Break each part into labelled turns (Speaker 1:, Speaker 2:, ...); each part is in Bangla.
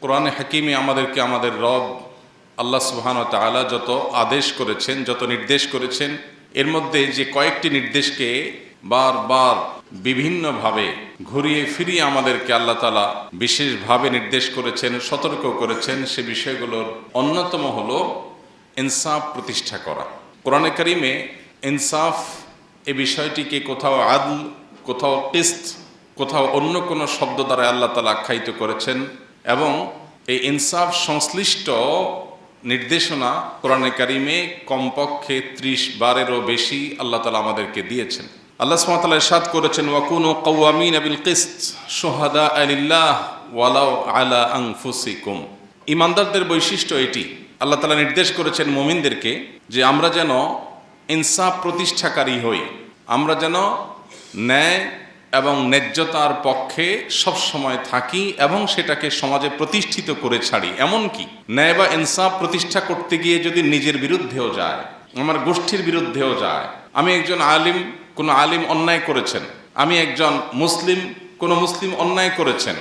Speaker 1: কোরআনে হাকিমে আমাদেরকে আমাদের রব আল্লাহ সুবহানাহু ওয়া তাআলা যত আদেশ করেছেন, যত নির্দেশ করেছেন, এর মধ্যে যে কয়েকটি নির্দেশকে বারবার বিভিন্নভাবে ঘুরিয়ে ফিরিয়ে আমাদেরকে আল্লাহ তাআলা বিশেষভাবে নির্দেশ করেছেন, সতর্ক করেছেন, সে বিষয়গুলোর অন্যতম হলো ইনসাফ প্রতিষ্ঠা করা। কোরআনে কারিমে ইনসাফ এই বিষয়টিকে কোথাও আদল, কোথাও কিসত, কোথাও অন্য কোনো শব্দ দ্বারা আল্লাহ তাআলা আখ্যায়িত করেছেন এবং এই ইনসাফ সংশ্লিষ্ট নির্দেশনা কোরআনে কারিমে কমপক্ষে 30 বারেরও বেশি আল্লাহ তাআলা আমাদেরকে দিয়েছেন। আল্লাহ সুবহানাহু ওয়া তাআলা ইরশাদ করেছেন, ওয়াকুনু কাওয়ামিনা বিল কিসত শুহাদাআ লিল্লাহ ওয়ালাউ আলা আনফুসিকুম। ঈমানদারদের বৈশিষ্ট্য এটি। আল্লাহ তাআলা নির্দেশ করেছেন মুমিনদেরকে যে আমরা যেন ইনসাফ প্রতিষ্ঠাকারী হই, আমরা যেন ন্যায় এবং ন্যায্যতার পক্ষে সব সময় থাকি এবং সেটাকে সমাজে প্রতিষ্ঠিত করে ছাড়ি। এমনকি ন্যায় বা ইনসাফ প্রতিষ্ঠা করতে গিয়ে যদি নিজের বিরুদ্ধেও যায়, আমার গোষ্ঠীর বিরুদ্ধেও যায়, আমি একজন আলিম, কোনো আলিম অন্যায় করেছেন, আমি একজন মুসলিম, কোনো মুসলিম অন্যায় করেছেন,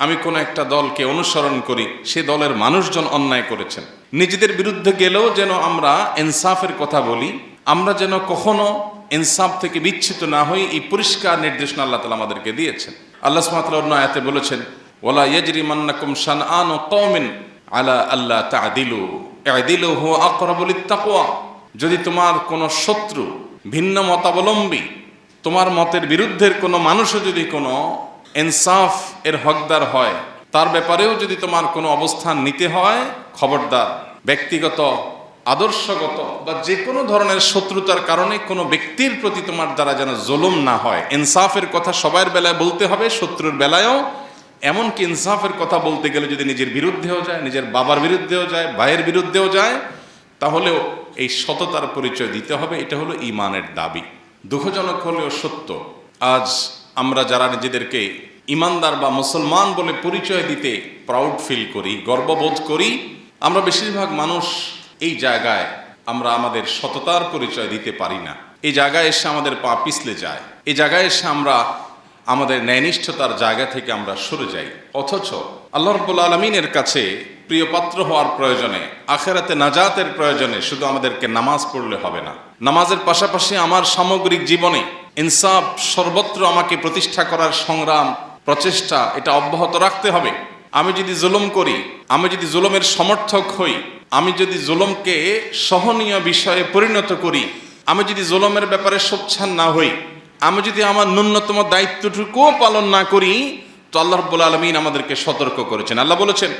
Speaker 1: আমি কোনো একটা দলকে অনুসরণ করি, সে দলের মানুষজন অন্যায় করেছেন, নিজেদের বিরুদ্ধে গেলেও যেন আমরা ইনসাফের কথা বলি, আমরা যেন কখনো ইনসাফ থেকে বিচ্ছিত না হই, এই পরিষ্কার নির্দেশনা আল্লাহ তাআলা আমাদেরকে দিয়েছেন। আল্লাহ সুবহানাহু ওয়া তাআলা অন্য আয়াতে বলেছেন, ওয়ালা ইয়াজরিমান্নাকুম শানআনু কওমিন আলা আল্লা তা'দিলু ই'দিলু হুয়া আকরাবু লিত-তাকওয়া। যদি তোমার কোনো শত্রু, ভিন্ন মতাবলম্বী, তোমার মতের বিরুদ্ধের কোনো মানুষও যদি কোনো ইনসাফ এর হকদার হয়, তার ব্যাপারেও যদি তোমার কোনো অবস্থান নিতে হয়, খবরদার ব্যক্তিগত, আদর্শগত বা যে কোনো ধরনের শত্রুতার কারণে কোনো ব্যক্তির প্রতি তোমার দ্বারা যেন জুলুম না হয়। ইনসাফের কথা সবার বেলায় বলতে হবে, শত্রুর বেলায়ও। এমনকি ইনসাফের কথা বলতে গেলে যদি নিজের বিরুদ্ধেও যায়, নিজের বাবার বিরুদ্ধেও যায়, ভাইয়ের বিরুদ্ধেও যায়, তাহলেও এই সততার পরিচয় দিতে হবে। এটা হলো ঈমানের দাবি। দুঃখজনক হলেও সত্য, আজ আমরা যারা নিজেদেরকে ঈমানদার বা মুসলমান বলে পরিচয় দিতে প্রাউড ফিল করি, গর্ববোধ করি, আমরা বেশিরভাগ মানুষ এই জায়গায় আমরা আমাদের সততার পরিচয় দিতে পারি না। এই জায়গায় এসে আমাদের পা পিছলে যায়, এই জায়গায় এসে আমরা আমাদের ন্যায়নিষ্ঠতার জায়গা থেকে আমরা সরে যাই। অথচ আল্লাহ রাব্বুল আলামিনের কাছে প্রিয় পাত্র হওয়ার প্রয়োজনে, আখিরাতে নাজাতের প্রয়োজনে শুধু আমাদেরকে নামাজ পড়লে হবে না। নামাজের পাশাপাশি আমার সামগ্রিক জীবনে ইনসাফ সর্বত্র আমাকে প্রতিষ্ঠা করার সংগ্রাম, প্রচেষ্টা, এটা অব্যাহত রাখতে হবে। আমি যদি জুলুম করি, আমি যদি জুলুমের সমর্থক হই, আমি যদি জুলুমকে সহনীয় বিষয়ে পরিণত করি, আমি যদি জুলুমের ব্যাপারে সোচ্চার না হই, আমি যদি আমার ন্যূনতম দায়িত্বটুকুও পালন না করি, তো আল্লাহ রাব্বুল আলামিন আমাদেরকে সতর্ক করেছেন। আল্লাহ বলেছেন,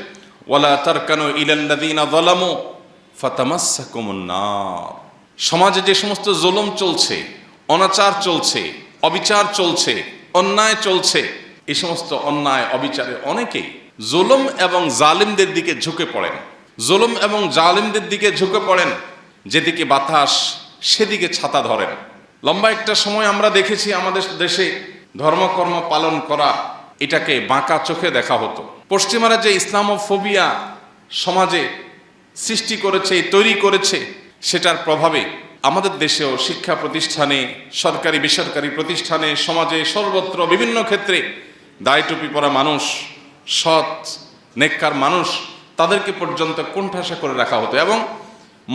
Speaker 1: ওয়ালা তারকানু ইলাল্লাযীনা যালামু ফাতামাসসাকুমুন নার। সমাজে যে সমস্ত জুলুম চলছে, অনাচার চলছে, অবিচার চলছে, অন্যায় চলছে, এই সমস্ত অন্যায় অবিচারে অনেকেই জুলুম এবং জালিমদের দিকে ঝুঁকে পড়েন, জুলুম এবং জালিমদের দিকে ঝুঁকে পড়েন। যেদিকে বাতাস সেদিকে ছাতা ধরেন। লম্বা একটা সময় আমরা দেখেছি আমাদের দেশে ধর্মকর্ম পালন করা এটাকে বাঁকা চোখে দেখা হতো। পশ্চিমারা যে ইসলামোফোবিয়া সমাজে সৃষ্টি করেছে, তৈরি করেছে, সেটার প্রভাবে আমাদের দেশেও শিক্ষা প্রতিষ্ঠানে, সরকারি বেসরকারি প্রতিষ্ঠানে, সমাজে সর্বত্র বিভিন্ন ক্ষেত্রে দাড়ি টুপি পরা মানুষ, সৎ নেককার মানুষ, তাদেরকে পর্যন্ত কোণঠাসা করে রাখা হতো এবং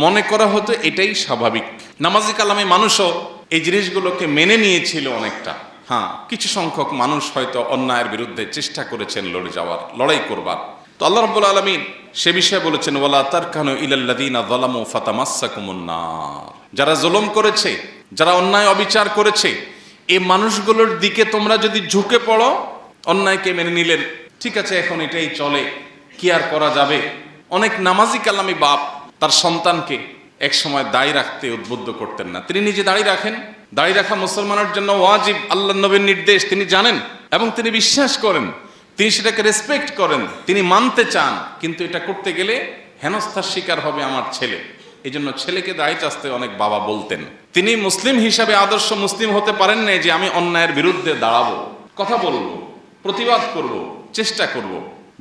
Speaker 1: মনে করা হতো এটাই স্বাভাবিক। নামাজি কালামে মানুষও এই জিনিসগুলোকে মেনে নিয়েছিল অনেকটা। হ্যাঁ, কিছু সংখ্যক মানুষ হয়তো অন্যায়ের বিরুদ্ধে চেষ্টা করেছেন লড়ে যাওয়ার, লড়াই করবার। তো আল্লাহ রাব্বুল আলামিন সে বিষয়ে বলেছেন, ওয়ালা তারকানু ইলাল্লাযীনা যালামু ফাতামাসসাকুমুন নার। যারা জুলুম করেছে, যারা অন্যায় অবিচার করেছে, এই মানুষগুলোর দিকে তোমরা যদি ঝুঁকে পড়ো, অন্যায়কে মেনে নিলেন, ঠিক আছে এখন এটাই চলে, কি আর করা যাবে। অনেক নামাজি কালামি বাপ তার সন্তানকে এক সময় দাড়ি রাখতে উদ্বুদ্ধ করতেন না। তিনি নিজে দাড়ি রাখেন, দাড়ি রাখা মুসলমানের জন্য ওয়াজিব, আল্লাহর নবীর নির্দেশ তিনি জানেন এবং তিনি বিশ্বাস করেন, তিনি সেটাকে রেসপেক্ট করেন, তিনি মানতে চান। কিন্তু এটা করতে গেলে হেনস্থার শিকার হবে আমার ছেলে। এই জন্য ছেলেকে দাড়ি চাচতে অনেক বাবা বলতেন। তিনি মুসলিম হিসাবে আদর্শ মুসলিম হতে পারেন না যে আমি অন্যায়ের বিরুদ্ধে দাঁড়াবো, কথা বলবো, প্রতিবাদ করব, চেষ্টা করব।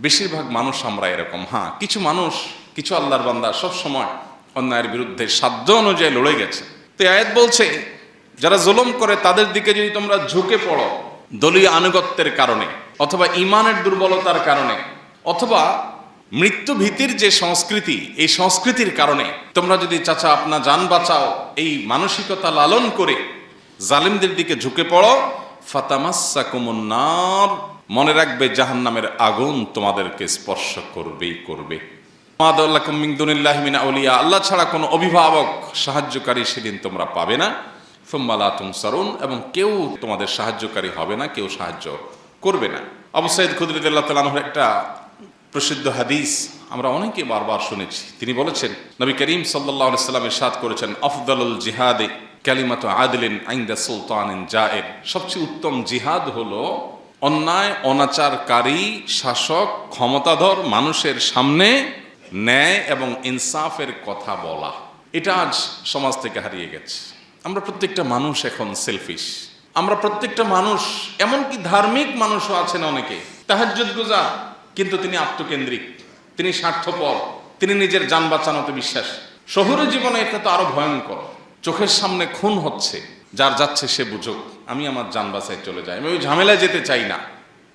Speaker 1: বেশিরভাগ মানুষ আমরা এরকম। হ্যাঁ, কিছু মানুষ, কিছু আল্লাহর বান্দা সব সময় অন্যায়ের বিরুদ্ধে সাধ্য অনুযায়ী লড়ে গেছে। তো আয়াত বলছে, যারা জুলুম করে তাদের দিকে যদি তোমরা ঝুঁকে পড়ো দলীয় আনুগত্যের কারণে, অথবা ঈমানের দুর্বলতার কারণে, অথবা মৃত্যু ভীতির যে সংস্কৃতি, এই সংস্কৃতির কারণে তোমরা যদি চাচা আপনা জান বাঁচাও এই মানসিকতা লালন করে জালিমদের দিকে ঝুঁকে পড়ো, ফাতামাসসাকুমুন নার, মনে রাখবে জাহান্নামের আগুন তোমাদেরকে স্পর্শ করবেই করবে। মা লাকুম মিন দুনিল্লাহি মিন আউলিয়া, আল্লাহ ছাড়া কোনো অভিভাবক সাহায্যকারী সেদিন তোমরা পাবে না। সুম্মা লা তুনসারুন, এবং কেউ তোমাদের সাহায্যকারী হবে না, কেউ সাহায্য করবে না। আবু সাঈদ খুদরী রাদিয়াল্লাহু তাআলা আনহুর একটা প্রসিদ্ধ হাদিস আমরা অনেকে বারবার শুনেছি। তিনি বলেছেন, নবী করিম সাল্লাল্লাহু আলাইহি সাল্লাম ইরশাদ করেছেন, আফদালুল জিহাদে কালিমাতু আদলিন ইনদা সুলতানিন জায়ের, সবচেয়ে উত্তম জিহাদ হলো অন্যায় অনাচারকারী শাসক ক্ষমতাধর মানুষের সামনে ন্যায় এবং ইনসাফের কথা বলা। এটা আজ সমাজ থেকে হারিয়ে গেছে। আমরা প্রত্যেকটা মানুষ এখন সেলফিশ। আমরা প্রত্যেকটা মানুষ, এমনকি ধার্মিক মানুষও আছেন অনেকে তাহাজ্জুদ গুজার, কিন্তু তিনি আত্মকেন্দ্রিক, তিনি স্বার্থপর, তিনি নিজের যান বাঁচানোতে বিশ্বাস। শহুরে জীবনে এটা তো আরো ভয়ঙ্কর। চোখের সামনে খুন হচ্ছে, যার যাচ্ছে সে বুঝুক, আমি আমার যান বাঁচায় চলে যাই, আমি ওই ঝামেলায় যেতে চাই না।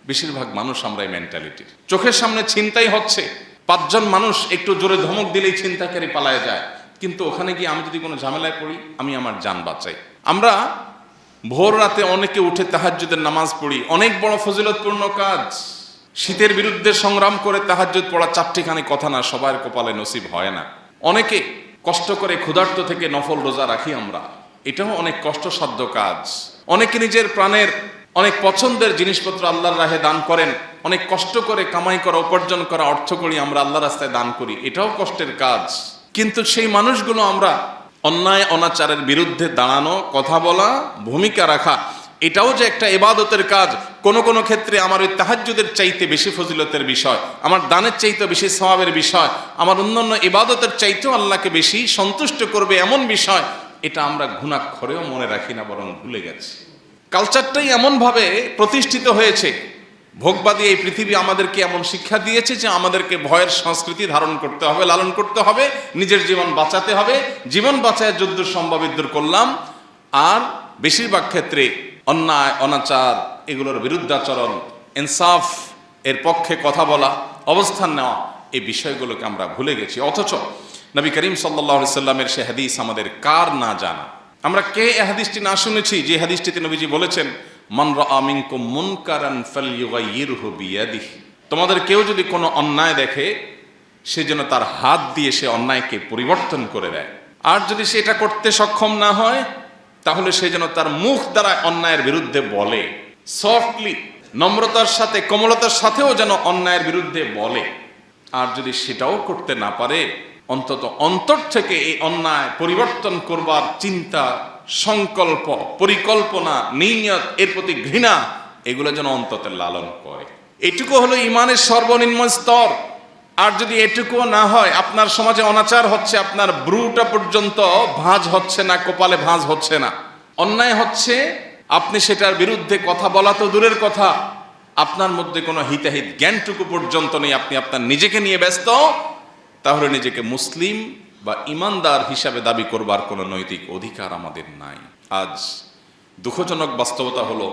Speaker 1: বেশিরভাগ মানুষ আমরা এই মেন্টালিটির। চোখের সামনে ছিনতাই হচ্ছে, 5 জন মানুষ একটু জোরে ধমক দিলেই ছিনতাইকারী পালায় যায়, কিন্তু ওখানে গিয়ে আমি যদি কোনো ঝামেলায় পড়ি আমি আমার যান বাঁচাই। আমরা ভোর রাতে অনেকে উঠে তাহাজ্জুদের নামাজ পড়ি, অনেক বড় ফজিলতপূর্ণ কাজ। শীতের বিরুদ্ধে সংগ্রাম করে তাহাজ্জুদ পড়া চারটিখানি কথা না, সবার কপালে নসিব হয় না। অনেকে কষ্ট করে ক্ষুধার্ত থেকে নফল রোজা রাখি আমরা, এটাও অনেক কষ্টসাধ্য কাজ। অনেকে নিজের প্রাণের অনেক পছন্দের জিনিসপত্র আল্লাহর রাহে দান করেন, অনেক কষ্ট করে কামাই করা উপার্জন করা অর্থ করি আমরা আল্লাহর রাস্তায় দান করি, এটাও কষ্টের কাজ। কিন্তু সেই মানুষগুলো আমরা অন্যায় অনাচারের বিরুদ্ধে দাঁড়ানো, কথা বলা, ভূমিকা রাখা, এটাও যে একটা ইবাদতের কাজ। কোন কোন ক্ষেত্রে আমার ওই তাহাজ্জুদের চাইতে বেশি ফজিলতের বিষয়, আমার দানের চাইতে বেশি সওয়াবের বিষয়, আমার অন্যান্য ইবাদতের চাইতেও আল্লাহকে বেশি সন্তুষ্ট করবে এমন বিষয়, এটা আমরা ঘুণাক্ষরেও মনে রাখি না, বরং ভুলে গেছি। কালচারটাই এমনভাবে প্রতিষ্ঠিত হয়েছে, ভোগবাদী এই পৃথিবী আমাদেরকে এমন শিক্ষা দিয়েছে যে আমাদেরকে ভয়ের সংস্কৃতি ধারণ করতে হবে, লালন করতে হবে, নিজের জীবন বাঁচাতে হবে। জীবন বাঁচায় যুদ্ধ সম্ভাবিদ্দুর করলাম, আর বেশিরভাগ ক্ষেত্রে অন্যায় অনাচার এগুলোর বিরুদ্ধাচরণ, ইনসাফ এর পক্ষে কথা বলা, অবস্থান নেওয়া, এই বিষয়গুলোকে আমরা ভুলে গেছি। অথচ নবী করিম সাল্লাল্লাহু আলাইহি সাল্লামের সে হাদিস আমাদের কার না জানা। আমরা কে এই হাদিসটি না শুনেছি, যে হাদিসটিতে নবীজি বলেছেন, মান রাআ মিনকুম মুনকারান ফালইয়ুগাইয়িরহু বিয়াদিহি, তোমাদের কেউ যদি কোনো অন্যায় দেখে সে যেন তার হাত দিয়ে সে অন্যায়কে পরিবর্তন করে দেয়। আর যদি সেটা করতে সক্ষম না হয় তাহলে সে যেন তার মুখ দ্বারা অন্যায়ের বিরুদ্ধে বলে, সফটলি, নম্রতার সাথে, কোমলতার সাথেও যেন অন্যায়ের বিরুদ্ধে বলে। আর যদি সেটাও করতে না পারে, অন্তত অন্তর থেকে এই অন্যায় পরিবর্তন করবার চিন্তা, সংকল্প, পরিকল্পনা, নিয়ত, এর প্রতি ঘৃণা, এগুলো যেন অন্তত লালন করে। এটুকু হলো ইমানের সর্বনিম্ন স্তর। আর যদি এটুকুও না হয়, আপনার সমাজে অনাচার হচ্ছে, আপনার ব্রুটা পর্যন্ত ভাঁজ হচ্ছে না, কপালে ভাঁজ হচ্ছে না, অন্যায় হচ্ছে, আপনি সেটার বিরুদ্ধে কথা বলা তো দূরের কথা, আপনার মধ্যে কোনো হিতাহিত জ্ঞানটুকু পর্যন্ত নেই, আপনি আপনার নিজেকে নিয়ে ব্যস্ত, তাহলে নিজেকে মুসলিম বা ইমানদার হিসাবে দাবি করবার কোনো নৈতিক অধিকার আমাদের নাই। আজ দুঃখজনক বাস্তবতা হলো,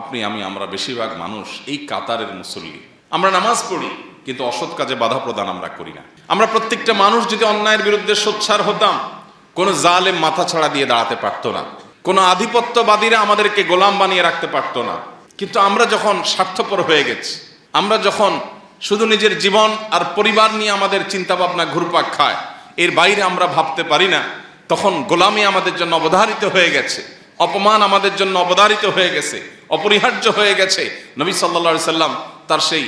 Speaker 1: আপনি আমি আমরা বেশিরভাগ মানুষ এই কাতারের মুসল্লি। আমরা নামাজ পড়ি কিন্তু অসৎ কাজে বাধা প্রদান আমরা করি না। আমরা প্রত্যেকটা মানুষ যদি অন্যায়ের বিরুদ্ধে সোচ্চার হতাম, কোনো জালেম মাথা ছাড়া দিয়ে দাঁড়াতে পারতো না, কোনো আধিপত্যবাদীরা আমাদেরকে গোলাম বানিয়ে রাখতে পারতো না। কিন্তু আমরা যখন স্বার্থপর হয়ে গেছি, আমরা যখন শুধু নিজের জীবন আর পরিবার নিয়ে আমাদের চিন্তা ভাবনা ঘুরপাক খায়, এর বাইরে আমরা ভাবতে পারি না, তখন গোলামি আমাদের জন্য অবধারিত হয়ে গেছে, অপমান আমাদের জন্য অবধারিত হয়ে গেছে, অপরিহার্য হয়ে গেছে। নবী সাল্লাল্লাহু আলাইহি সাল্লাম তার সেই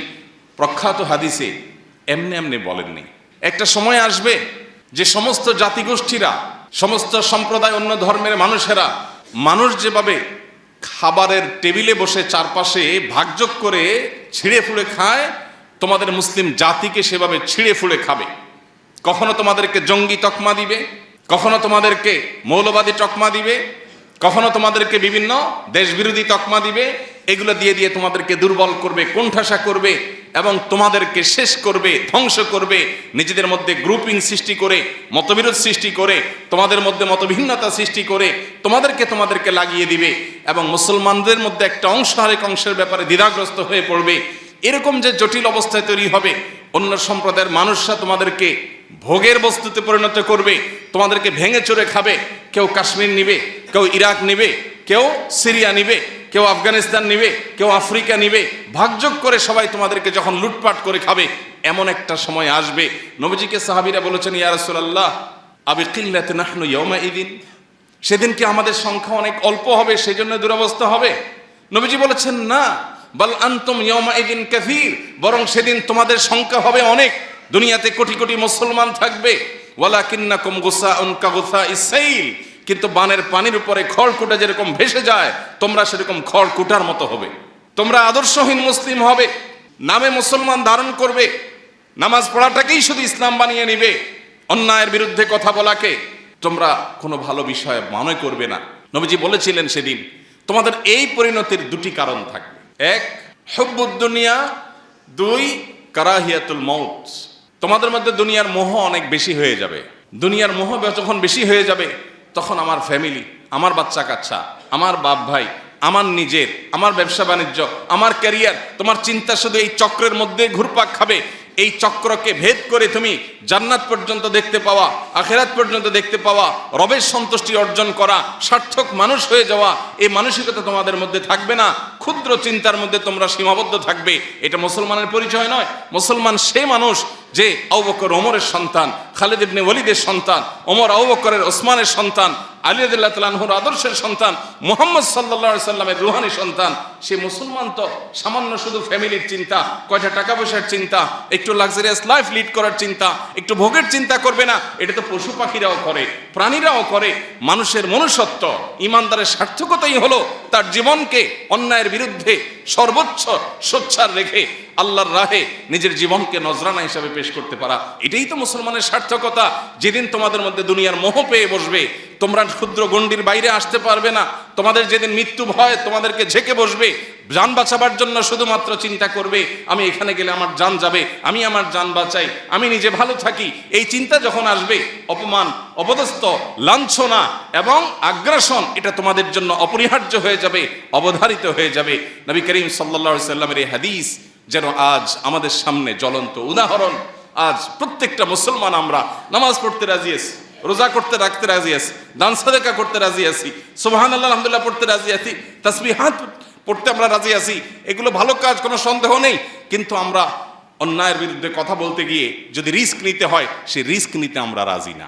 Speaker 1: প্রখ্যাত হাদিসে এমনি এমনি বলেননি। একটা সময় আসবে যে সমস্ত জাতিগোষ্ঠীরা, সমস্ত সম্প্রদায়, অন্য ধর্মের মানুষেরা, মানুষ যেভাবে খাবারের টেবিলে বসে চারপাশে ভাগযোগ করে ছিঁড়ে ফুড়ে খায়, তোমাদের মুসলিম জাতিকে সেভাবে ছিঁড়ে ফুড়ে খাবে। কখনো তোমাদেরকে জঙ্গি তকমা দিবে, কখনো তোমাদেরকে মৌলবাদী তকমা দিবে, কখনো তোমাদেরকে বিভিন্ন দেশবিরোধী তকমা দিবে। এগুলো দিয়ে দিয়ে তোমাদেরকে দুর্বল করবে, কোণঠাসা করবে এবং তোমাদেরকে শেষ করবে, ধ্বংস করবে। নিজেদের মধ্যে গ্রুপিং সৃষ্টি করে, মতবিরোধ সৃষ্টি করে, তোমাদের মধ্যে মতভিন্নতা সৃষ্টি করে তোমাদেরকে লাগিয়ে দিবে এবং মুসলমানদের মধ্যে একটা অংশ আরেক অংশের ব্যাপারে দ্বিধাগ্রস্ত হয়ে পড়বে। এরকম যে জটিল অবস্থায় তৈরি হবে, অন্য সম্প্রদায়ের মানুষরা তোমাদেরকে ভোগের বস্তুতে পরিণত করবে, তোমাদেরকে ভেঙে চড়ে খাবে। কেউ কাশ্মীর নিবে, কেউ ইরাক নিবে, কেউ সিরিয়া নিবে, কেউ আফগানিস্তান নিবে, কেউ আফ্রিকা নিবে, ভাগযোগ করে সবাই তোমাদেরকে যখন লুটপাট করে খাবে, এমন একটা সময় আসবে। নবীজিকে সাহাবীরা বলেছেন, ইয়া রাসূলুল্লাহ আবি কিল্লাতি নাহনু ইয়াউমাইদিন, সেদিন কি আমাদের সংখ্যা অনেক অল্প হবে, সেজন্য দুরবস্থা হবে? নবীজি বলেছেন, না, বাল আনতুম ইয়াউমাইদিন কাসীর, বরং সেদিন তোমাদের সংখ্যা হবে অনেক। দুনিয়াতে কোটি কোটি মুসলমান থাকবে, ওয়ালাকিন্নাকুম গুসাউন কাগুসাইস সাইল, কিন্তু বানের পানির উপরে খড়কুটা যেরকম ভেসে যায়, তোমরা সেরকম খড়কুটার মতো হবে। তোমরা আদর্শহীন মুসলিম হবে, নামে মুসলমান ধারণ করবে, নামাজ পড়াটাকেই শুধু ইসলাম বানিয়ে নিবে, অন্যায়ের বিরুদ্ধে কথা বলাকে তোমরা কোনো ভালো বিষয় মনে করবে না। নবীজি বলেছিলেন সেদিন তোমাদের এই পরিণতির দুটি কারণ থাকবে, এক হুব্বুদ দুনিয়া, দুই কারাহিয়াতুল মউত। তোমাদের মধ্যে দুনিয়ার মোহ অনেক বেশি হয়ে যাবে। দুনিয়ার মোহ যখন বেশি হয়ে যাবে, তখন আমার ফ্যামিলি, আমার বাচ্চা কাচ্চা, আমার বাপ ভাই, আমার নিজের, আমার ব্যবসা বাণিজ্য, আমার ক্যারিয়ার, তোমার চিন্তা শুধু এই চক্রের মধ্যে ঘুরপাক খাবে। এই চক্রকে ভেদ করে তুমি জান্নাত পর্যন্ত দেখতে পাওয়া, আখিরাত পর্যন্ত দেখতে পাওয়া, রবের সন্তুষ্টি অর্জন করা, সার্থক মানুষ হয়ে যাওয়া, এই মানসিকতা তোমাদের মধ্যে থাকবে না। ক্ষুদ্র চিন্তার মধ্যে তোমরা সীমাবদ্ধ থাকবে। এটা মুসলমানের পরিচয় নয়। মুসলমান সে মানুষ যে আবু বকর ওমরের সন্তান, খালিদ ইবনে ওয়ালিদের সন্তান, ওমর আবু বকরের ওসমানের সন্তান, আলী রাদিয়াল্লাহু তাআলা আনহুর আদর্শের সন্তান, মুহাম্মদ সাল্লাল্লাহু আলাইহি সাল্লামের রূহানি সন্তান। সে মুসলমান তো সামান্য শুধু ফ্যামিলির চিন্তা, কয়টা টাকা পয়সার চিন্তা, একটু লাক্সারিয়াস লাইফ লিড করার চিন্তা, একটু ভোগের চিন্তা করবে না। এটা তো পশু পাখিরাও করে, প্রাণীরাও করে। মানুষের মনুষ্যত্ব, ইমানদারের সার্থকতাই হলো তার জীবনকে অন্যায়ের বিরুদ্ধে সর্বোচ্চ সোচ্চার রেখে আল্লাহর রাহে নিজের জীবনকে নজরানা হিসাবে পেশ করতে পারা। এটাই তো মুসলমানের সার্থকতা। যেদিন তোমাদের মধ্যে দুনিয়ার মোহ পেয়ে বসবে, তোমরা ক্ষুদ্র গণ্ডির বাইরে আসতে পারবে না। তোমাদের যেদিন মৃত্যু ভয় তোমাদেরকে ঝেঁকে বসবে, জান বাঁচাবার জন্য শুধুমাত্র চিন্তা করবে, আমি এখানে গেলে আমার জান যাবে, আমি আমার জান বাঁচাই, আমি নিজে ভালো থাকি। এই চিন্তা যখন আসবে, অপমান, অপদস্থ, লাঞ্ছনা এবং আগ্রাসন এটা তোমাদের জন্য অপরিহার্য হয়ে যাবে, অবধারিত হয়ে যাবে। নবী করিম সাল্লাল্লাহু আলাইহি সাল্লামের এই হাদিস যেন আজ আমাদের সামনে জ্বলন্ত উদাহরণ। আজ প্রত্যেকটা মুসলমান আমরা নামাজ পড়তে রাজি আছি, রোজা করতে রাখতে রাজি আছি, দান সাদাকা করতে রাজি আছি, সুবহানাল্লাহ আলহামদুলিল্লাহ পড়তে রাজি আছি, তাসবিহাত পড়তে আমরা রাজি আছি। এগুলো ভালো কাজ, কোনো সন্দেহ নেই। কিন্তু আমরা অন্যায়ের বিরুদ্ধে কথা বলতে গিয়ে যদি রিস্ক নিতে হয়, সেই রিস্ক নিতে আমরা রাজি না।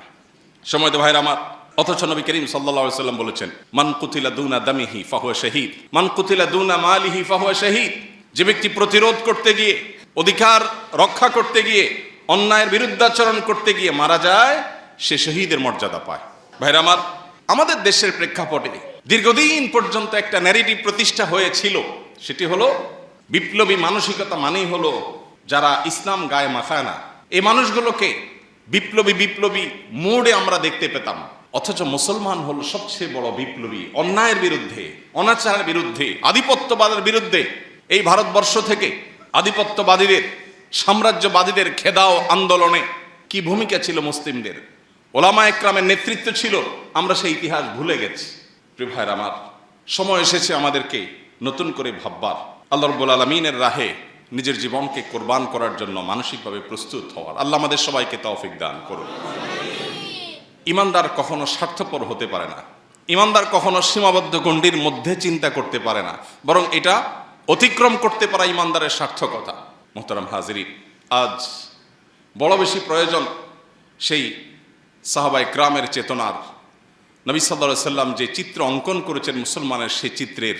Speaker 1: সময় তো ভাইরা আমার, অথচ নবী করিম সাল্লাল্লাহু আলাইহি সাল্লাম বলেছেন, মান কুতিলা দুনা দামিহি ফাহুয়া শাহীদ, মান কুতিলা দুনা মালিহি ফাহুয়া শাহীদ। যে ব্যক্তি প্রতিরোধ করতে গিয়ে, অধিকার রক্ষা করতে গিয়ে, অন্যায়ের বিরুদ্ধাচরণ করতে গিয়ে মারা যায়, সে শহীদের মর্যাদা পায়। ভাইরা আমার, আমাদের দেশের প্রেক্ষাপটে দীর্ঘদিন পর্যন্ত একটা ন্যারেটিভ প্রতিষ্ঠা হয়েছিল। সেটি হলো বিপ্লবী মানসিকতা মানেই হলো যারা ইসলাম গায়ে মাখায় না, এই মানুষগুলোকে বিপ্লবী বিপ্লবী মোড়ে আমরা দেখতে পেতাম। অথচ মুসলমান হলো সবচেয়ে বড় বিপ্লবী। অন্যায়ের বিরুদ্ধে, অনাচারের বিরুদ্ধে, আধিপত্যবাদের বিরুদ্ধে এই ভারতবর্ষ থেকে আধিপত্যবাদীদের, সাম্রাজ্যবাদীদের খেদাও আন্দোলনে কি ভূমিকা ছিল মুসলিমদের, ওলামা একরামের নেতৃত্ব ছিল, আমরা সেই ইতিহাস ভুলে গেছি। প্রিয় ভাইরা আমার, সময় এসেছে আমাদেরকে নতুন করে ভাববার, আল্লাহ রাব্বুল আলামিনের রাহে নিজের জীবনকে কোরবান করার জন্য মানসিকভাবে প্রস্তুত হওয়ার। আল্লাহ আমাদের সবাইকে তৌফিক দান করুন। ইমানদার কখনো স্বার্থপর হতে পারে না, ইমানদার কখনো সীমাবদ্ধ গণ্ডির মধ্যে চিন্তা করতে পারে না, বরং এটা অতিক্রম করতে পারা ইমানদারের সার্থকতা। মোহতারাম হাজিরিন, আজ বড় বেশি প্রয়োজন সেই সাহাবায়ে কেরামের চেতনার। নবী সাল্লাল্লাহু আলাইহি সাল্লাম যে চিত্র অঙ্কন করেছেন মুসলমানের, সেই চিত্রের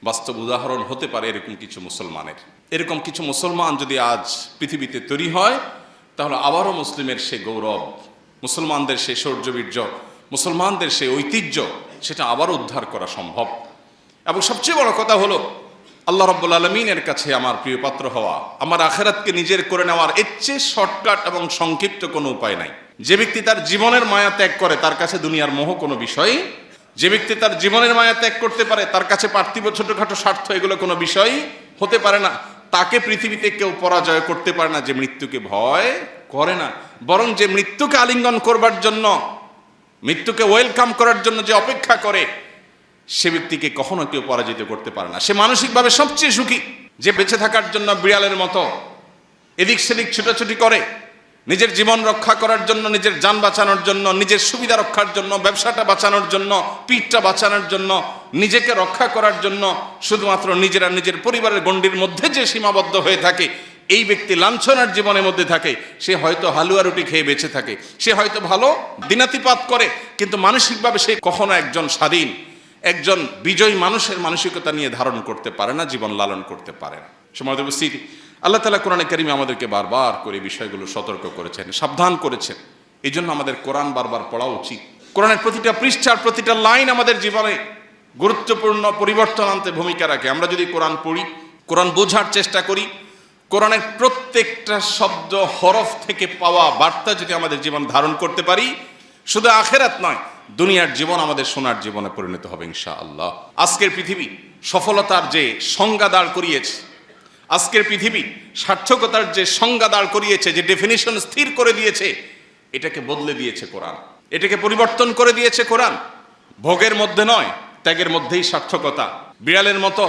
Speaker 1: বাস্তব উদাহরণ হতে পারে এরকম কিছু মুসলমানের। এরকম কিছু মুসলমান যদি আজ পৃথিবীতে তৈরি হয়, তাহলে আবারও মুসলিমের সে গৌরব, মুসলমানদের সেই শৌর্যবীর্য, মুসলমানদের সেই ঐতিহ্য, সেটা আবারও উদ্ধার করা সম্ভব। এবং সবচেয়ে বড় কথা হলো, আল্লাহ রাব্বুল আলামিনের কাছে আমার প্রিয় পাত্র হওয়া, আমার আখিরাতকে নিজের করে নেওয়ার এর চেয়ে শর্টকাট এবং সংক্ষিপ্ত কোনো উপায় নাই। যে ব্যক্তি তার জীবনের মায়া ত্যাগ করে, তার কাছে দুনিয়ার মোহ কোনো বিষয়। যে ব্যক্তি তার জীবনের মায়া ত্যাগ করতে পারে, তার কাছে পার্থিব ছোটখাটো স্বার্থ এগুলো কোনো বিষয় হতে পারে না। তাকে পৃথিবীতে কেউ পরাজয় করতে পারে না যে মৃত্যুকে ভয় করে না, বরং যে মৃত্যুকে আলিঙ্গন করবার জন্য, মৃত্যুকে ওয়েলকাম করার জন্য যে অপেক্ষা করে, সে ব্যক্তিকে কখনো কেউ পরাজিত করতে পারে না। সে মানসিকভাবে সবচেয়ে সুখী। যে বেঁচে থাকার জন্য বিড়ালের মতো এদিক সেদিক ছুটোছুটি করে, নিজের জীবন রক্ষা করার জন্য, নিজের যান বাঁচানোর জন্য, নিজের সুবিধা রক্ষার জন্য, ব্যবসাটা বাঁচানোর জন্য, পিঠটা বাঁচানোর জন্য, নিজেকে রক্ষা করার জন্য শুধুমাত্র নিজেরা নিজের পরিবারের গণ্ডির মধ্যে যে সীমাবদ্ধ হয়ে থাকে, এই ব্যক্তি লাঞ্ছনার জীবনের মধ্যে থাকে। সে হয়তো হালুয়া রুটি খেয়ে বেঁচে থাকে, সে হয়তো ভালো দিনাতিপাত করে, কিন্তু মানসিকভাবে সে কখনো একজন স্বাধীন, একজন বিজয়ী মানুষের মানসিকতা নিয়ে ধারণ করতে পারে না, জীবন লালন করতে পারে না। সম্মানিত উপস্থিতি, আল্লাহ তাআলা কোরআনে কারিমে আমাদেরকে বারবার করে বিষয়গুলো সতর্ক করেছেন, সাবধান করেছেন। এই জন্য আমাদের কোরআন বারবার পড়া উচিত। কোরআনের প্রতিটা পৃষ্ঠার প্রতিটা লাইন আমাদের জীবনে গুরুত্বপূর্ণ পরিবর্তন আনতে ভূমিকা রাখে। আমরা যদি কোরআন পড়ি, কোরআন বোঝার চেষ্টা করি, কোরআনের প্রত্যেকটা শব্দ হরফ থেকে পাওয়া বার্তা যদি আমাদের জীবন ধারণ করতে পারি, শুধু আখেরাত নয়, দুনিয়ার জীবন আমাদের সোনার জীবনে পরিণত হবে ইনশাআল্লাহ। আজকের পৃথিবী সফলতার যে সংজ্ঞা দাঁড় করিয়েছে, আজকের পৃথিবী সার্থকতার যে সংজ্ঞা দাঁড় করিয়েছে, যে ডেফিনিশন স্থির করে দিয়েছে, এটাকে বদলে দিয়েছে কোরআন, এটাকে পরিবর্তন করে দিয়েছে কোরআন। ভোগের মধ্যে নয়, ত্যাগের মধ্যেই সার্থকতা। বিড়ালের মতো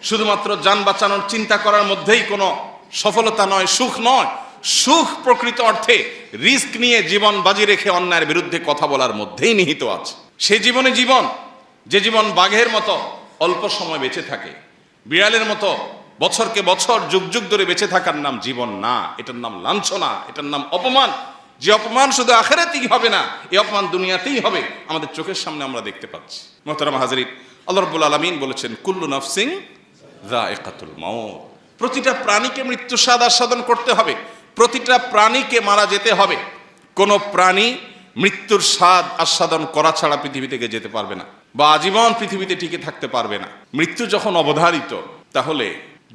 Speaker 1: শুধুমাত্র যান বাঁচানোর চিন্তা করার মধ্যেই কোনো সফলতা নয়, সুখ নয়। সুখ প্রকৃত অর্থে রিস্ক নিয়ে জীবন বাজি রেখে অন্যায়ের বিরুদ্ধে কথা বলার মধ্যেই নিহিত আছে। সে জীবনে জীবন, যে জীবন বাঘের মতো অল্প সময় বেঁচে থাকে, বিড়ালের মতো বছরকে বছর যুগ যুগ ধরে বেঁচে থাকার নাম জীবন না, এটার নাম লাঞ্ছনা, এটার নাম অপমান। যে অপমান শুধু আখিরাতেই হবে না, এই অপমান দুনিয়াতেই হবে, আমাদের চোখের সামনে আমরা দেখতে পাচ্ছি। মুহতারাম হাজরিন, আল্লাহ রাব্বুল আলামিন বলেছেন, কুল্লু নাফসিন যায়িকাতুল মাউত। প্রতিটা প্রাণীকে মৃত্যু স্বাদ আস্বাদন করতে হবে, প্রতিটা প্রাণীকে মারা যেতে হবে। কোনো প্রাণী মৃত্যুর স্বাদ আস্বাদন করা ছাড়া পৃথিবী থেকে যেতে পারবে না, বা আজীবন পৃথিবীতে টিকে থাকতে পারবে না। মৃত্যু যখন অবধারিত, তাহলে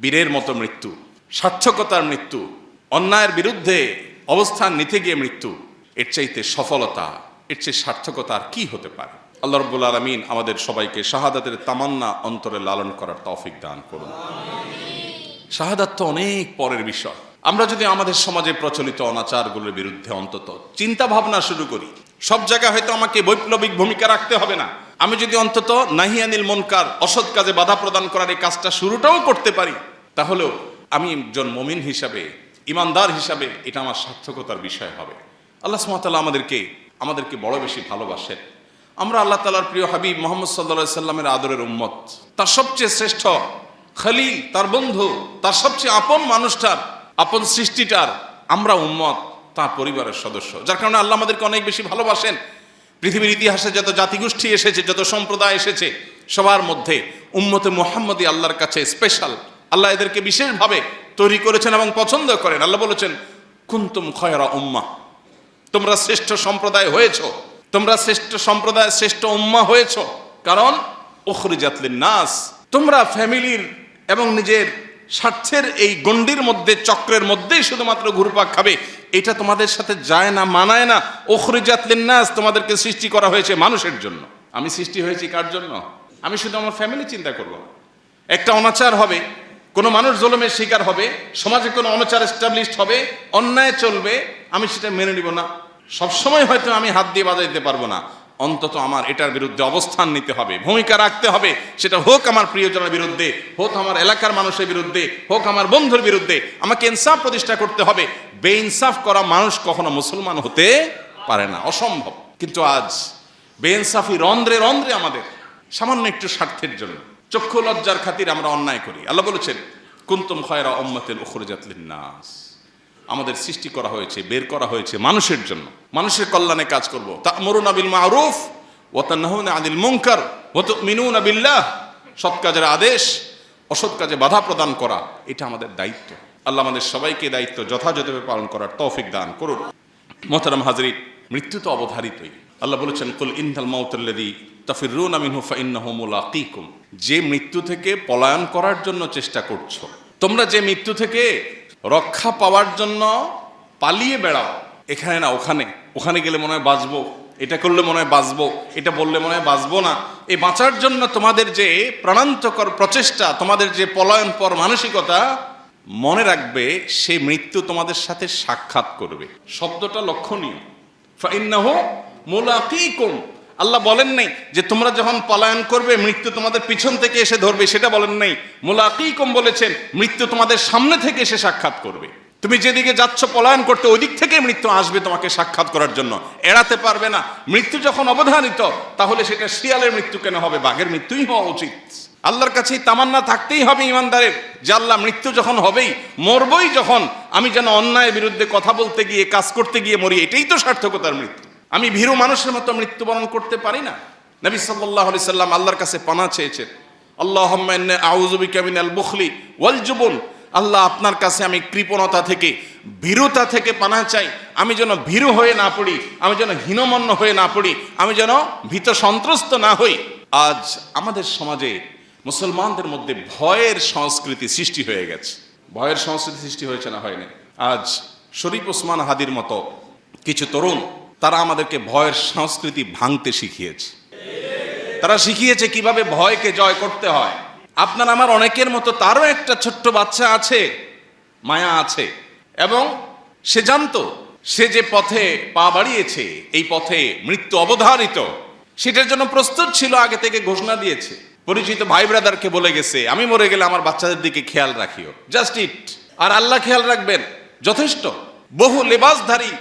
Speaker 1: বীরের মতো মৃত্যু, সার্থকতার মৃত্যু, অন্যায়ের বিরুদ্ধে অবস্থান নিতে গিয়ে মৃত্যু, এর চাইতে সফলতা, এর চেয়ে সার্থকতা আর কি হতে পারে? আল্লাহ রাব্বুল আলামিন আমাদের সবাইকে শাহাদাতের তামান্না অন্তরে লালন করার তৌফিক দান করুন। শাহাদাত তো অনেক পরের বিষয়। আমরা যদি আমাদের সমাজে প্রচলিত অনাচারগুলোর বিরুদ্ধে অন্তত চিন্তা ভাবনা শুরু করি, সব জায়গায় হয়তো আমাকে বৈপ্লবিক ভূমিকা রাখতে হবে না, আমি যদি অন্তত নাহি আনিল মুনকার, অসৎ কাজে বাধা প্রদান করার এই কাজটা শুরুটাও করতে পারি, তাহলেও আমি একজন মুমিন হিসাবে, ইমানদার হিসাবে এটা আমার সার্থকতার বিষয় হবে। আল্লাহ সুবহানাহু ওয়া তাআলা আমাদেরকে বড় বেশি ভালোবাসেন। আমরা আল্লাহ তাআলার প্রিয় হাবিব মুহাম্মদ সাল্লাল্লাহু আলাইহি সাল্লামের আদরের উম্মত, তার সবচেয়ে শ্রেষ্ঠ খলিল, তার বন্ধু, তার সবচেয়ে আপন মানুষটার, আপন সৃষ্টিটার আমরা উম্মত, তার পরিবারের সদস্য। যার কারণে আল্লাহ আমাদেরকে অনেক বেশি ভালোবাসেন। পৃথিবীর ইতিহাসে যত জাতিগোষ্ঠী এসেছে, যত সম্প্রদায় এসেছে, সবার মধ্যে উম্মতে মুহাম্মদী আল্লাহর কাছে স্পেশাল। আল্লাহ এদেরকে বিশেষভাবে তৈরি করেছেন এবং পছন্দ করেন। আল্লাহ বলেছেন, কুনতুম খায়রা উম্মাহ, তোমরা শ্রেষ্ঠ সম্প্রদায় হয়েছো, তোমরা শ্রেষ্ঠ সম্প্রদায়, শ্রেষ্ঠ উম্মাহ হয়েছো, কারণ উখরিজাত লিন-নাস, তোমরা ফ্যামিলির এবং নিজের স্বার্থের এই গণ্ডির মধ্যে, চক্রের মধ্যেই শুধুমাত্র ঘুরপাক খাবে, এটা তোমাদের সাথে যায় না, মানায় না। উখরিজাত লিন-নাস, তোমাদেরকে সৃষ্টি করা হয়েছে মানুষের জন্য। আমি সৃষ্টি হয়েছি কার জন্য? আমি শুধু আমার ফ্যামিলি চিন্তা করব না। একটা অনাচার হবে, কোনো মানুষ জুলুমের শিকার হবে, সমাজে কোনো অনাচার এস্টাবলিশড হবে, অন্যায় চলবে, আমি সেটা মেনে নিব না। সবসময় হয়তো আমি হাত দিয়ে বাজাইতে পারবো না, অন্তত আমার এটার বিরুদ্ধে অবস্থান নিতে হবে, ভূমিকা রাখতে হবে। সেটা হোক আমার প্রিয়জনের বিরুদ্ধে, হোক আমার এলাকার মানুষের বিরুদ্ধে, হোক আমার বন্ধুর বিরুদ্ধে, আমাকে ইনসাফ প্রতিষ্ঠা করতে হবে। বেইনসাফ করা মানুষ কখনো মুসলমান হতে পারে না, অসম্ভব। কিন্তু আজ বেইনসাফি রন্ধ্রে রন্ধ্রে আমাদের, সামান্য একটু স্বার্থের জন্য, চক্ষু লজ্জার খাতির আমরা অন্যায় করি। আল্লাহ বলেছেন, কুনতুম খায়রা উম্মাতিন উখরিজাত লিন-নাস, আমাদের সৃষ্টি করা হয়েছে, বের করা হয়েছে মানুষের জন্য, মানুষের কল্যাণে কাজ করব। তা'মুরুনা বিল মা'রুফ ওয়া তানহাউনা আনিল মুনকার ওয়া তু'মিনুনা বিল্লাহ, সৎ কাজের আদেশ, অসৎ কাজে বাধা প্রদান করা, এটা আমাদের দায়িত্ব। আল্লাহ আমাদের সবাইকে দায়িত্ব যথাযথভাবে পালন করার তৌফিক দান করুন। মুহতারাম হাজরিন, মৃত্যু তো অবধারিতই। আল্লাহ বলেছেন, কুল ইন্নাল মাউতাল্লাযী তাফিরুনা মিনহু ফাইন্নাহু মুলাকীকুম, যে মৃত্যু থেকে পলায়ন করার জন্য চেষ্টা করছো, তোমরা যে মৃত্যু থেকে রক্ষা পাওয়ার জন্য পালিয়ে বেড়াও, এখানে না ওখানে, ওখানে গেলে মনে হয় বাঁচবো, এটা করলে মনে হয় বাঁচবো, এটা বললে মনে হয় বাঁচবো না, এই বাঁচার জন্য তোমাদের যে প্রাণান্তকর প্রচেষ্টা, তোমাদের যে পলায়ন পর মানসিকতা, মনে রাখবে সে মৃত্যু তোমাদের সাথে সাক্ষাৎ করবে। শব্দটা লক্ষণীয়, ফাইন্নাহু মুলাকীকুম, আল্লাহ বলেন নাই যে তোমরা যখন পলায়ন করবে মৃত্যু তোমাদের পিছন থেকে এসে ধরবে, সেটা বলেন নাই। মুলাকিকুম বলেছেন মৃত্যু তোমাদের সামনে থেকে এসে সাক্ষাৎ করবে। তুমি যেদিকে যাচ্ছ পলায়ন করতে, ওই দিক থেকে মৃত্যু আসবে তোমাকে সাক্ষাৎ করার জন্য, এড়াতে পারবে না। মৃত্যু যখন অবধারিত, তাহলে সেটা শিয়ালের মৃত্যু কেন হবে, বাঘের মৃত্যুই হওয়া উচিত। আল্লাহর কাছেই তামান্না থাকতেই হবে ইমানদারের, যে আল্লাহ মৃত্যু যখন হবেই, মরবই যখন, আমি যেন অন্যায়ের বিরুদ্ধে কথা বলতে গিয়ে, কাজ করতে গিয়ে মরি, এটাই তো সার্থকতার মৃত্যু। আমি ভীরু মানুষের মতো মৃত্যুবরণ করতে পারি না। নবী সাল্লাল্লাহু আলাইহি সাল্লাম আল্লাহর কাছে পানাহ চেয়েছেন, আল্লাহুম্মা ইন্নী আউযু বিকা মিনাল বুখলি ওয়াল জুবন। আল্লাহ, আপনার কাছে আমি কৃপণতা থেকে, ভীরুতা থেকে পানাহ চাই। আমি যেন ভীরু হয়ে না পড়ি, আমি যেন হীনমন্য হয়ে না পড়ি, আমি যেন ভীত সন্ত্রস্ত না হই। আজ আমাদের সমাজে মুসলমানদের মধ্যে ভয়ের সংস্কৃতি সৃষ্টি হয়ে গেছে। ভয়ের সংস্কৃতি সৃষ্টি হয়েছে না হয়নি? আজ শরীফ ওসমান হাদির মতো কিছু তরুণ, তারা আমাদেরকে ভয়ের সংস্কৃতি ভাঙতে শিখিয়েছে। তারা শিখিয়েছে কিভাবে ভয়কে জয় করতে হয়। আপনার আমার অনেকের মতো তারও একটা ছোট্ট বাচ্চা আছে, মায়া আছে, এবং সে জানতো সে যে পথে পা বাড়িয়েছে, এই পথে মৃত্যু অবধারিত, সেটার জন্য প্রস্তুত ছিল, আগে থেকে ঘোষণা দিয়েছে। পরিচিত ভাই ব্রাদারকে বলে গেছে, আমি মরে গেলে আমার বাচ্চাদের দিকে খেয়াল রাখিও, জাস্ট ইট। আর আল্লাহ খেয়াল রাখবেন, যথেষ্ট। বহু লেবাসধারী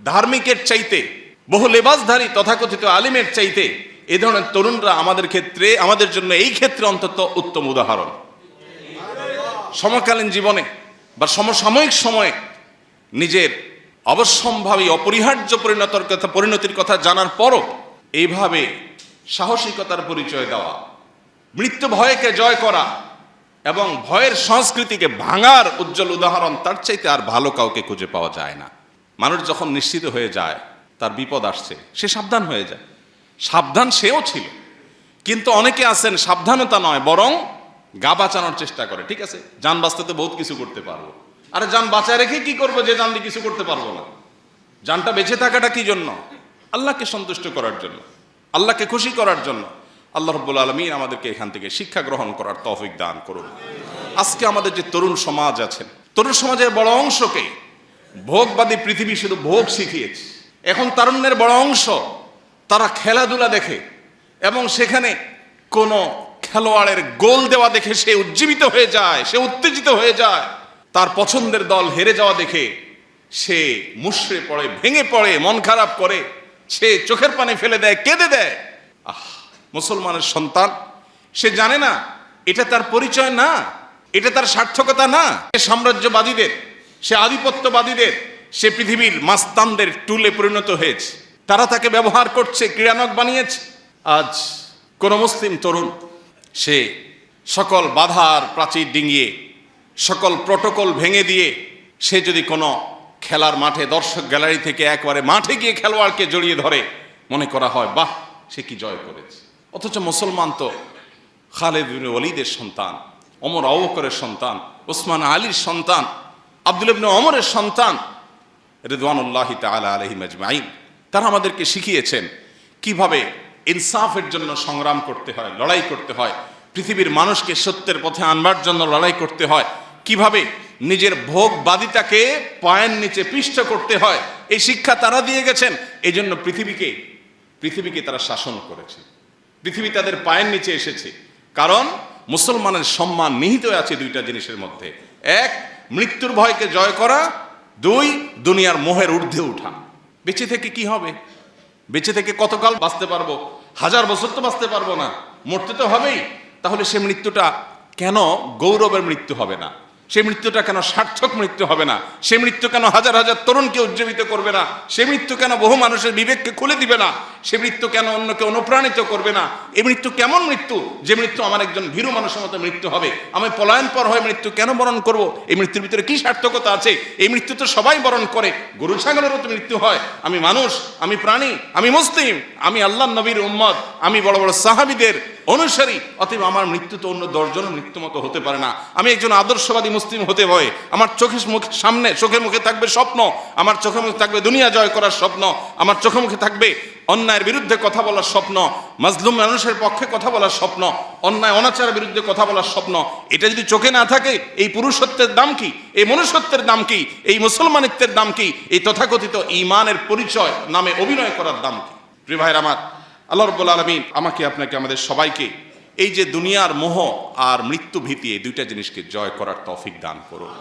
Speaker 1: ধার্মিকের চাইতে, বহু লেবাসধারী তথাকথিত আলিমের চাইতে এ ধরনের তরুণরা আমাদের ক্ষেত্রে, আমাদের জন্য এই ক্ষেত্রে অন্তত উত্তম উদাহরণ। সমকালীন জীবনে বা সমসাময়িক সময়ে নিজের অবশ্যম্ভাবী অপরিহার্য পরিণতির কথা জানার পরও এইভাবে সাহসিকতার পরিচয় দেওয়া, মৃত্যু ভয়কে জয় করা এবং ভয়ের সংস্কৃতিকে ভাঙার উজ্জ্বল উদাহরণ তার চাইতে আর ভালো কাউকে খুঁজে পাওয়া যায় না। মানুষ যখন নিশ্চিত হয়ে যায় তার বিপদ আসছে, সে সাবধান হয়ে যায়। সাবধান সেও ছিল, কিন্তু অনেকে আছেন সাবধানতা নয় বরং গা বাঁচানোর চেষ্টা করে। ঠিক আছে, জান বাঁচতে বহুত কিছু করতে পারবো, আরে জান বাঁচায় রেখে কি করবো যে জান দিয়ে কিছু করতে পারবো না? জানটা বেঁচে থাকাটা কি জন্য? আল্লাহকে সন্তুষ্ট করার জন্য, আল্লাহকে খুশি করার জন্য। আল্লাহ রাব্বুল আলামিন আমাদেরকে এখান থেকে শিক্ষা গ্রহণ করার তৌফিক দান করুন। আজকে আমাদের যে তরুণ সমাজ আছেন, তরুণ সমাজের বড় অংশকে ভোগবাদী পৃথিবী শুধু ভোগ শিখিয়েছে। এখন তারুণ্যের বড় অংশ তারা খেলাধুলা দেখে এবং সেখানে কোনো খেলোয়াড়ের গোল দেওয়া দেখে সে উজ্জীবিত হয়ে যায়, সে উত্তেজিত হয়ে যায়। তার পছন্দের দল হেরে যাওয়া দেখে সে মুষড়ে পড়ে, ভেঙে পড়ে, মন খারাপ করে, সে চোখের পানি ফেলে দেয়, কেঁদে দেয়। মুসলমানের সন্তান, সে জানে না এটা তার পরিচয় না, এটা তার সার্থকতা না। সে সাম্রাজ্যবাদীদের, সে আধিপত্যবাদীদের, সে পৃথিবীর মাস্তানদের টুলে পরিণত হয়েছে। তারা তাকে ব্যবহার করছে, ক্রীড়ানক বানিয়েছে। আজ কোন মুসলিম তরুণ সে সকল বাধার প্রাচীর ডিঙিয়ে, সকল প্রটোকল ভেঙে দিয়ে সে যদি কোনো খেলার মাঠে দর্শক গ্যালারি থেকে একবারে মাঠে গিয়ে খেলোয়াড়কে জড়িয়ে ধরে, মনে করা হয় বাহ, সে কি জয় করেছে। অথচ মুসলমান তো খালিদ ইবনে ওয়ালিদের সন্তান, ওমর আবু বকরের সন্তান, ওসমান আলীর সন্তান, আব্দুল ইবনে ওমরের সন্তান, রিদওয়ানুল্লাহি তাআলা আলাইহিম আজমাইন। তারা আমাদেরকে শিখিয়েছেন কিভাবে ইনসাফের জন্য সংগ্রাম করতে হয়, লড়াই করতে হয়, পৃথিবীর মানুষকে সত্যের পথে আনবার জন্য লড়াই করতে হয়, কিভাবে নিজের ভোগবাদিতাকে পায়ের নিচে পিষ্ট করতে হয়। এই শিক্ষা তারা দিয়ে গেছেন। এই জন্য পৃথিবীকে তারা শাসন করেছে, পৃথিবী তাদের পায়ের নিচে এসেছে। কারণ মুসলমানের সম্মান নিহিত আছে দুইটা জিনিসের মধ্যে: এক, মৃত্যুর ভয়কে জয় করা; দুই, দুনিয়ার মোহের ঊর্ধ্বে উঠা। বেঁচে থেকে কি হবে? বেঁচে থেকে কতকাল বাঁচতে পারবো? 1000 বছর তো বাঁচতে পারবো না, মরতে তো হবেই। তাহলে সে মৃত্যুটা কেন গৌরবের মৃত্যু হবে না? সে মৃত্যুটা কেন সার্থক মৃত্যু হবে না? সে মৃত্যু কেন হাজার হাজার তরুণকে উজ্জীবিত করবে না? সে মৃত্যু কেন বহু মানুষের বিবেককে খুলে দিবে না? সে মৃত্যু কেন অন্যকে অনুপ্রাণিত করবে না? এই মৃত্যু কেমন মৃত্যু, যে মৃত্যু আমার একজন ভীরু মানুষের মতো মৃত্যু হবে? আমি পলায়ন পর হয়ে মৃত্যু কেন বরণ করব? এই মৃত্যুর ভিতরে কি সার্থকতা আছে? এই মৃত্যু তো সবাই বরণ করে, গরু ছাগলেরও তো মৃত্যু হয়। আমি মানুষ, আমি প্রাণী, আমি মুসলিম, আমি আল্লাহর নবীর উম্মত, আমি বড় বড় সাহাবীদের অনুসারী। অতএব আমার মৃত্যু তো অন্য 10 জনের মৃত্যু মতো হতে পারে না। আমি একজন আদর্শবাদী মুসলিম হতে হয়। আমার চোখে মুখে থাকবে স্বপ্ন, আমার চোখে মুখে থাকবে দুনিয়া জয় করার স্বপ্ন, আমার চোখে মুখে থাকবে অন্যায়ের বিরুদ্ধে কথা বলার স্বপ্ন, মাজলুম মানুষের পক্ষে কথা বলার স্বপ্ন, অন্যায় অনাচারের বিরুদ্ধে কথা বলার স্বপ্ন। এটা যদি চোখে না থাকে, এই পুরুষত্বের দাম কি? এই মনুষ্যত্বের দাম কি? এই মুসলমানিত্বের দাম কি? এই তথাকথিত ঈমানের পরিচয় নামে অভিনয় করার দাম কি? প্রিয় ভাইরা আমার,
Speaker 2: আল্লাহ রাব্বুল আলামিন আমাকে আপনাকে আমাদের সবাইকে এই যে দুনিয়ার মোহ আর মৃত্যু ভীতি এই দুইটা জিনিসকে জয় করার তৌফিক দান করুন।